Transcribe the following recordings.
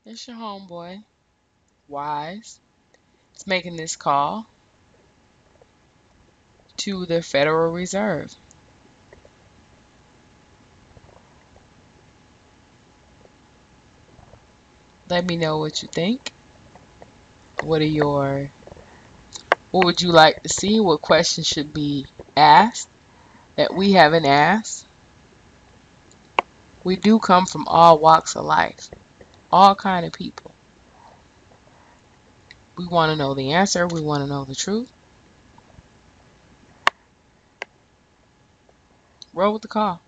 It's your homeboy, Wise. It's making this call to the Federal Reserve. Let me know what you think. What are your what would you like to see? What questions should be asked that we haven't asked? We do come from all walks of life, all kind of people. We want to know the answer. We want to know the truth. Roll with the call.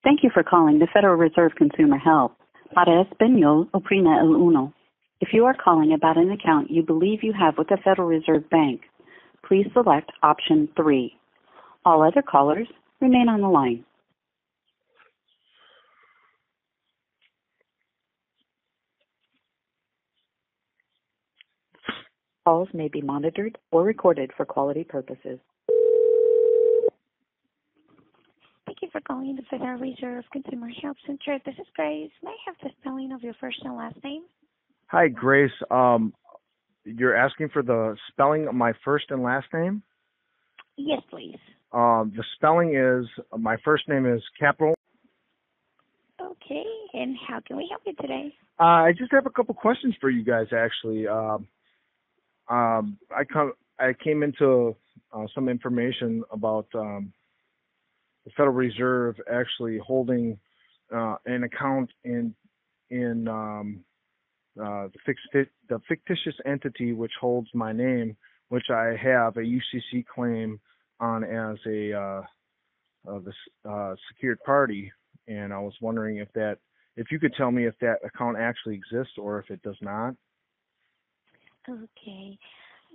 Thank you for calling the Federal Reserve Consumer Help. Para español, oprima el uno. If you are calling about an account you believe you have with the Federal Reserve Bank, please select option 3. All other callers remain on the line. Calls may be monitored or recorded for quality purposes. Thank you for calling the Federal Reserve Consumer Help Center. This is Grace. May I have the spelling of your first and last name? Hi, Grace. You're asking for the spelling of my first and last name? Yes, please. The spelling is, my first name is capital. Okay, and how can we help you today? I just have a couple questions for you guys, actually. I came into some information about the Federal Reserve actually holding an account in the fictitious entity which holds my name, which I have a UCC claim on as a secured party, and I was wondering if you could tell me if that account actually exists or if it does not. Okay.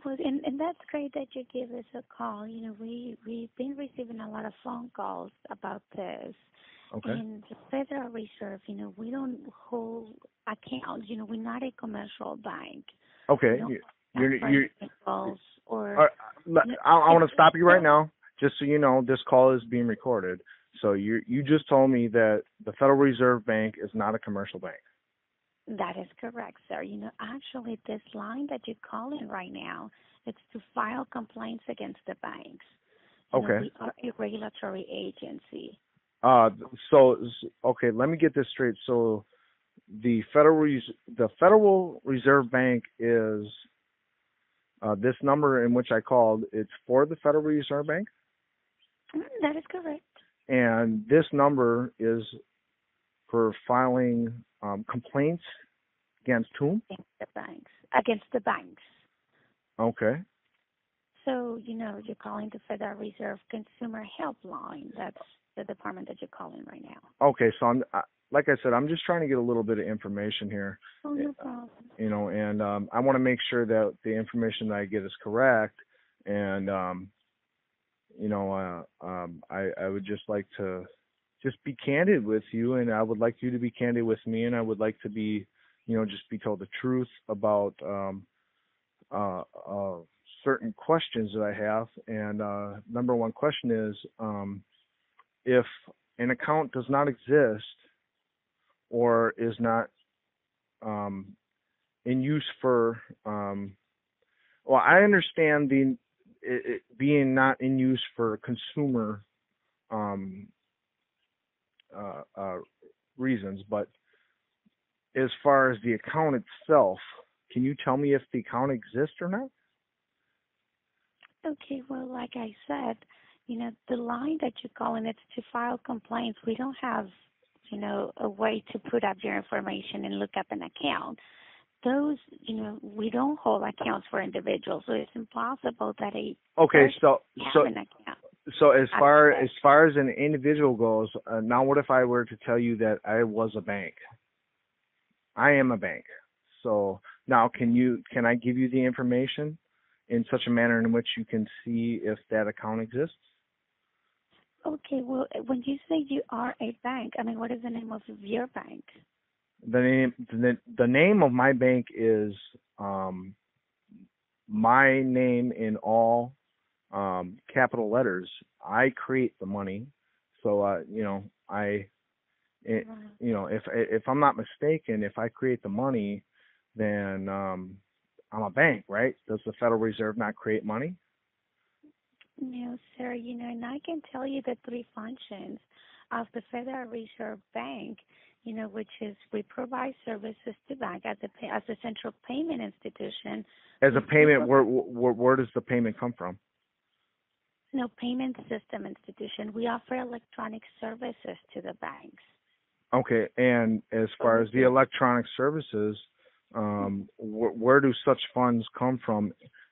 Well, and that's great that you give us a call. You know, we've been receiving a lot of phone calls about this. Okay. And the Federal Reserve, you know, we don't hold accounts. You know, we're not a commercial bank. Okay. You're or I want to stop you right now, just so you know, this call is being recorded. So you just told me that the Federal Reserve Bank is not a commercial bank. That is correct, sir. You know, actually, this line that you're calling right now, it's to file complaints against the banks. Okay. We are a regulatory agency. Okay, let me get this straight. So the Federal Reserve Bank is this number in which I called. It's for the Federal Reserve Bank. That is correct. And this number is for filing complaints against whom? Against the banks. Okay. So, you know, you're calling the Federal Reserve Consumer Helpline. That's the department that you're calling right now. Okay, so like I said, I'm just trying to get a little bit of information here. Oh, no problem. You know, and I want to make sure that the information that I get is correct. And you know, I would just like to just be candid with you, and I would like you to be candid with me, and I would like to be, you know, just be told the truth about certain questions that I have. And number one question is, if an account does not exist or is not in use for, well, I understand it being not in use for consumer reasons, but as far as the account itself, can you tell me if the account exists or not? Okay, well, like I said, you know, the line that you're calling, it's to file complaints. We don't have, you know, a way to put up your information and look up an account. Those, you know, we don't hold accounts for individuals, so it's impossible that an account. So as far as an individual goes, now what if I were to tell you that I was a bank? I am a bank. So now can I give you the information in such a manner in which you can see if that account exists? Okay, well, when you say you are a bank, I mean, what is the name of your bank? The name of my bank is my name in all capital letters. I create the money, so if I'm not mistaken, if I create the money, then I'm a bank, right? Does the Federal Reserve not create money? No, sir. And I can tell you the three functions of the Federal Reserve Bank, which is we provide services to bank as a central payment institution. As a payment, where does the payment come from? No, payment system institution. We offer electronic services to the banks. Okay, and as far as the electronic services, where do such funds come from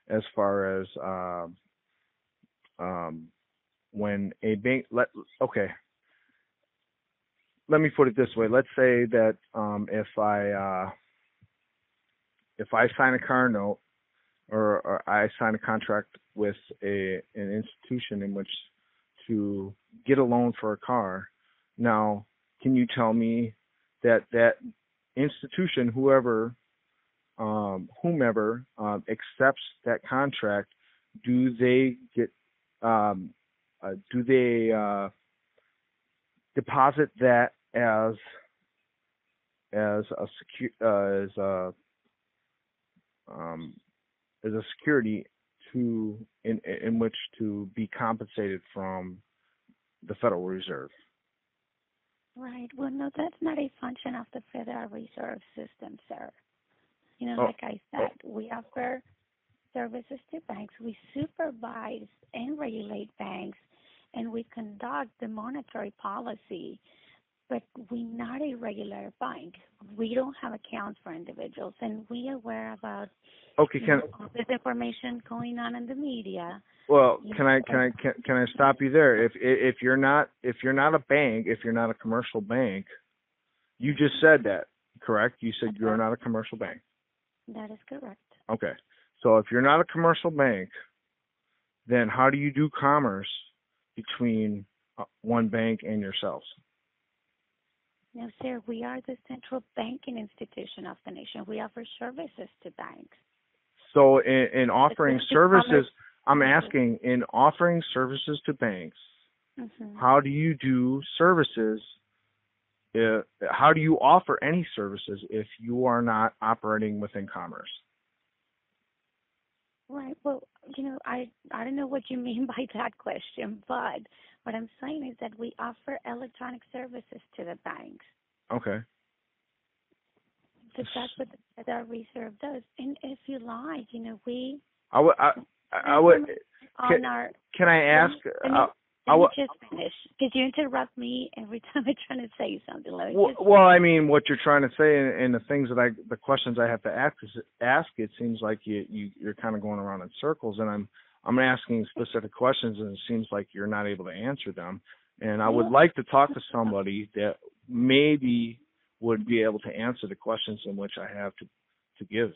as far as when a bank let me put it this way. Let's say that if I sign a car note or I sign a contract with an institution in which to get a loan for a car, now can you tell me that institution, whomever accepts that contract, do they deposit that as a security in which to be compensated from the Federal Reserve? Right. Well, no, that's not a function of the Federal Reserve System, sir. Like I said, we offer services to banks. We supervise and regulate banks, and we conduct the monetary policy. But we're not a regular bank. We don't have accounts for individuals, and we are aware about all this information going on in the media. Well, can I stop you there? If you're not a bank, if you're not a commercial bank, you just said that, correct? You said you're not a commercial bank. That is correct. Okay. So if you're not a commercial bank, then how do you do commerce between one bank and yourselves? No, sir, we are the central banking institution of the nation. We offer services to banks. So in offering services, I'm asking, in offering services to banks, how do you do services? How do you offer any services if you are not operating within commerce? Right. Well, I don't know what you mean by that question, but what I'm saying is that we offer electronic services to the banks. Okay. So that's what the Federal Reserve does. And if you like, we... I would... Can I ask... Let me just finish, because you interrupt me every time I'm trying to say something. Well, I mean, what you're trying to say and the questions I have to ask, it seems like you're kind of going around in circles, and I'm asking specific questions, and it seems like you're not able to answer them. And I would like to talk to somebody that maybe would be able to answer the questions in which I have to give.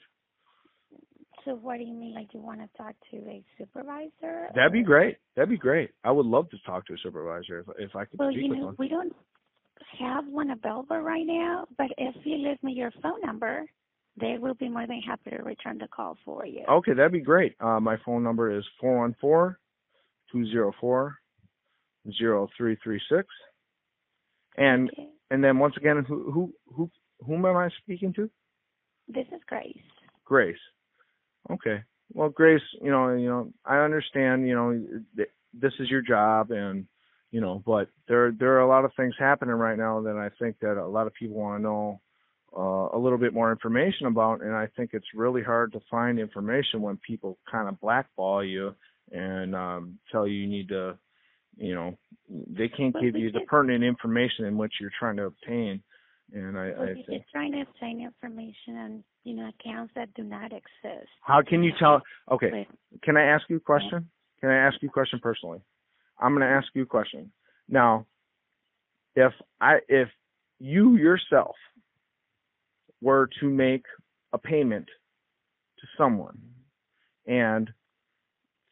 So what do you mean? Like you want to talk to a supervisor? That'd be great. I would love to talk to a supervisor if I could speak with one. We don't have one available right now, but if you leave me your phone number, they will be more than happy to return the call for you. Okay, that'd be great. My phone number is 414-204-0336. And then once again, whom am I speaking to? This is Grace. Grace. Okay. Well, Grace, I understand, this is your job, and, but there are a lot of things happening right now that I think that a lot of people want to know a little bit more information about, and I think it's really hard to find information when people kind of blackball you and tell you need to, they can't give you the pertinent information in which you're trying to obtain. And I think you're trying to obtain information on, accounts that do not exist. How can you tell? Okay, can I ask you a question? Can I ask you a question personally? I'm going to ask you a question. Now, if you yourself were to make a payment to someone and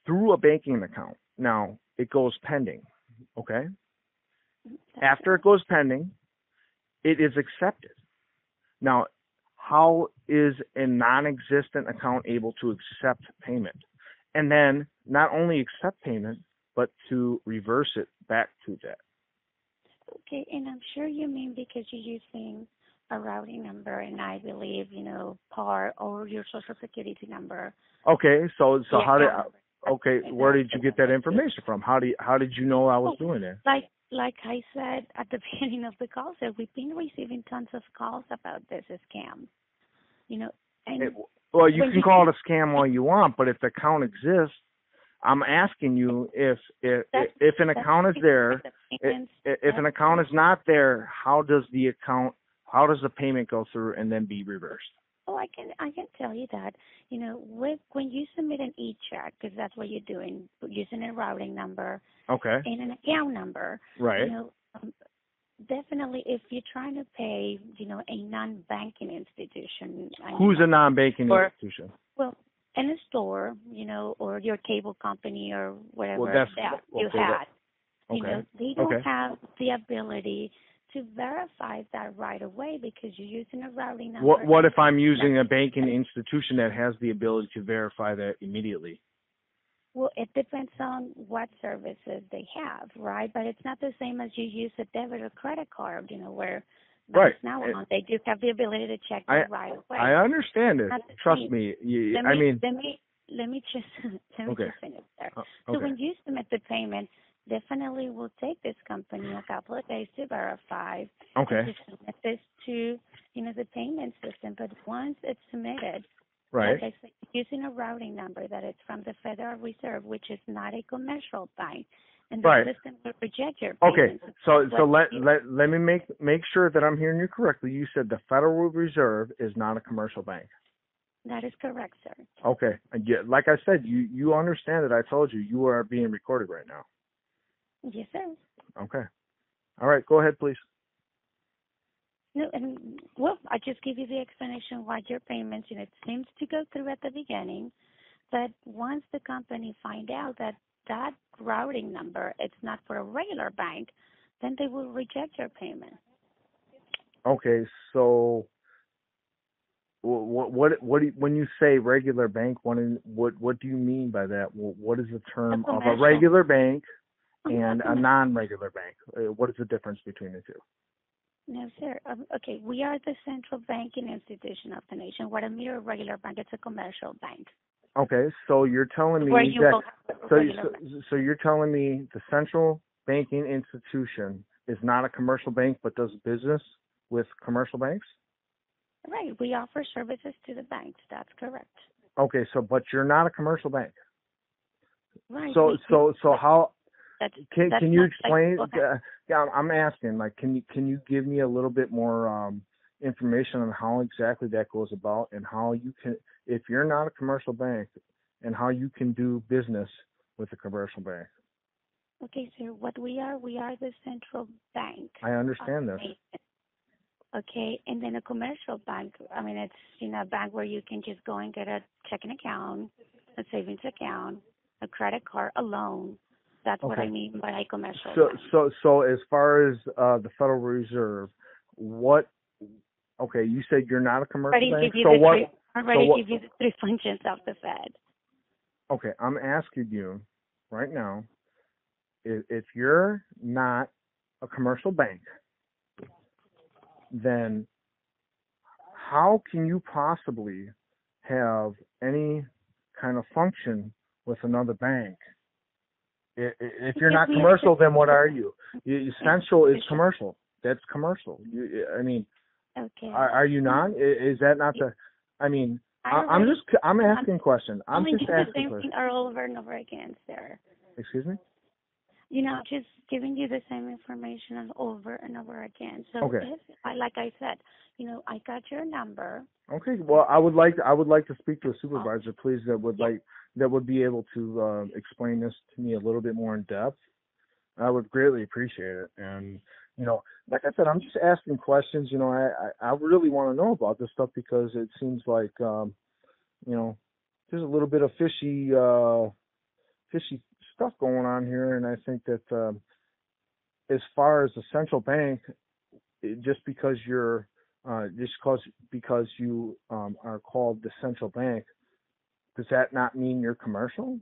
through a banking account, now it goes pending, okay? After it goes pending, it is accepted. Now, how is a non-existent account able to accept payment? and then not only accept payment, but to reverse it back to that. Okay, and I'm sure you mean because you're using a routing number, and I believe, PAR or your social security number. Okay, so Yeah, how did yeah. okay, where did you get that information from? How did you know I was doing that? Like I said at the beginning of the call, sir, we've been receiving tons of calls about this scam. And Well, you can call it a scam all you want, but if the account exists, I'm asking you if an account is there, if an account is not there, how does the payment go through and then be reversed? Oh, I can tell you that. When you submit an e-check, because that's what you're doing, using a routing number, okay, and an account number, right? Definitely, if you're trying to pay, a non-banking institution. Who's a non-banking institution? Well, in a store, or your cable company or whatever you had. They don't have the ability to verify that right away because you're using a routing number. What if I'm using a banking institution that has the ability to verify that immediately? Well, it depends on what services they have, right? But it's not the same as you use a debit or credit card, where right now on they do have the ability to check that right away. I understand it. Trust me. Let me just finish there. Okay. So when you submit the payment, definitely will take this company a couple of days to verify. Okay. To submit this to the payment system, but once it's submitted. Right. Like I said, using a routing number that is from the Federal Reserve, which is not a commercial bank, and the system will reject your payment. Okay, so let me make sure that I'm hearing you correctly. You said the Federal Reserve is not a commercial bank. That is correct, sir. Okay, like I said, you understand that I told you are being recorded right now. Yes, sir. Okay. All right, go ahead, please. No, I just give you the explanation why your payments, it seems to go through at the beginning, but once the company find out that routing number, it's not for a regular bank, then they will reject your payment. Okay, so when you say regular bank, what do you mean by that? What is the term of a regular bank and a non-regular bank? What is the difference between the two? No, sir. Okay, we are the central banking institution of the nation. What a mere regular bank, it's a commercial bank. Okay, so you're telling me so you're telling me the central banking institution is not a commercial bank but does business with commercial banks? Right. We offer services to the banks. That's correct. Okay, but you're not a commercial bank. Right. So how? Can you explain? Yeah, I'm asking. Can you give me a little bit more information on how exactly that goes about, and how you can, if you're not a commercial bank, and how you can do business with a commercial bank? Okay, sir. What we are the central bank. I understand this. Okay, and then a commercial bank. I mean, it's a bank where you can just go and get a checking account, a savings account, a credit card, a loan. That's what I mean by a commercial bank. So as far as the Federal Reserve, what? Okay, you said you're not a commercial bank. I'm ready to give you the three functions of the Fed. Okay, I'm asking you right now, if you're not a commercial bank, then how can you possibly have any kind of function with another bank? If you're not commercial, then what are you? Essential is commercial. That's commercial. Okay. Are you not? Is that not the? I'm asking a question. I'm just asking a question. Over and over again, sir. Excuse me? Just giving you the same information over and over again. So, like I said, I got your number. Okay. Well, I would like to speak to a supervisor, please, that would be able to explain this to me a little bit more in depth. I would greatly appreciate it. And like I said, I'm just asking questions. I really want to know about this stuff because it seems like there's a little bit of fishy stuff going on here, and I think that as far as the central bank, just because you are called the central bank, Does that not mean you're commercial?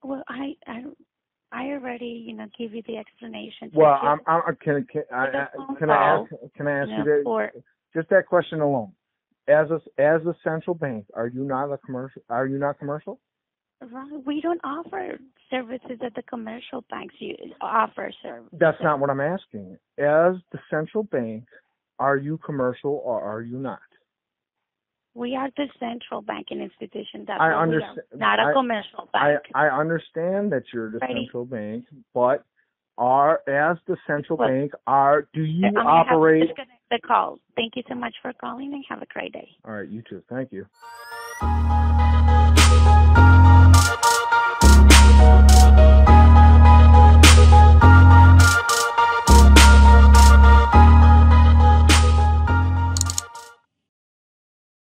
Well, I already, give you the explanation. Well, can I ask you that? Or Just that question alone. As a central bank, are you not commercial? we don't offer services that the commercial banks offer services. That's not what I'm asking. As the central bank, are you commercial or are you not? We are the central banking institution. That's I what understand. We are, not a commercial bank. I understand that you're the central bank, but as the central bank, do you operate? I'm going to disconnect the call. Thank you so much for calling and have a great day. All right, you too. Thank you.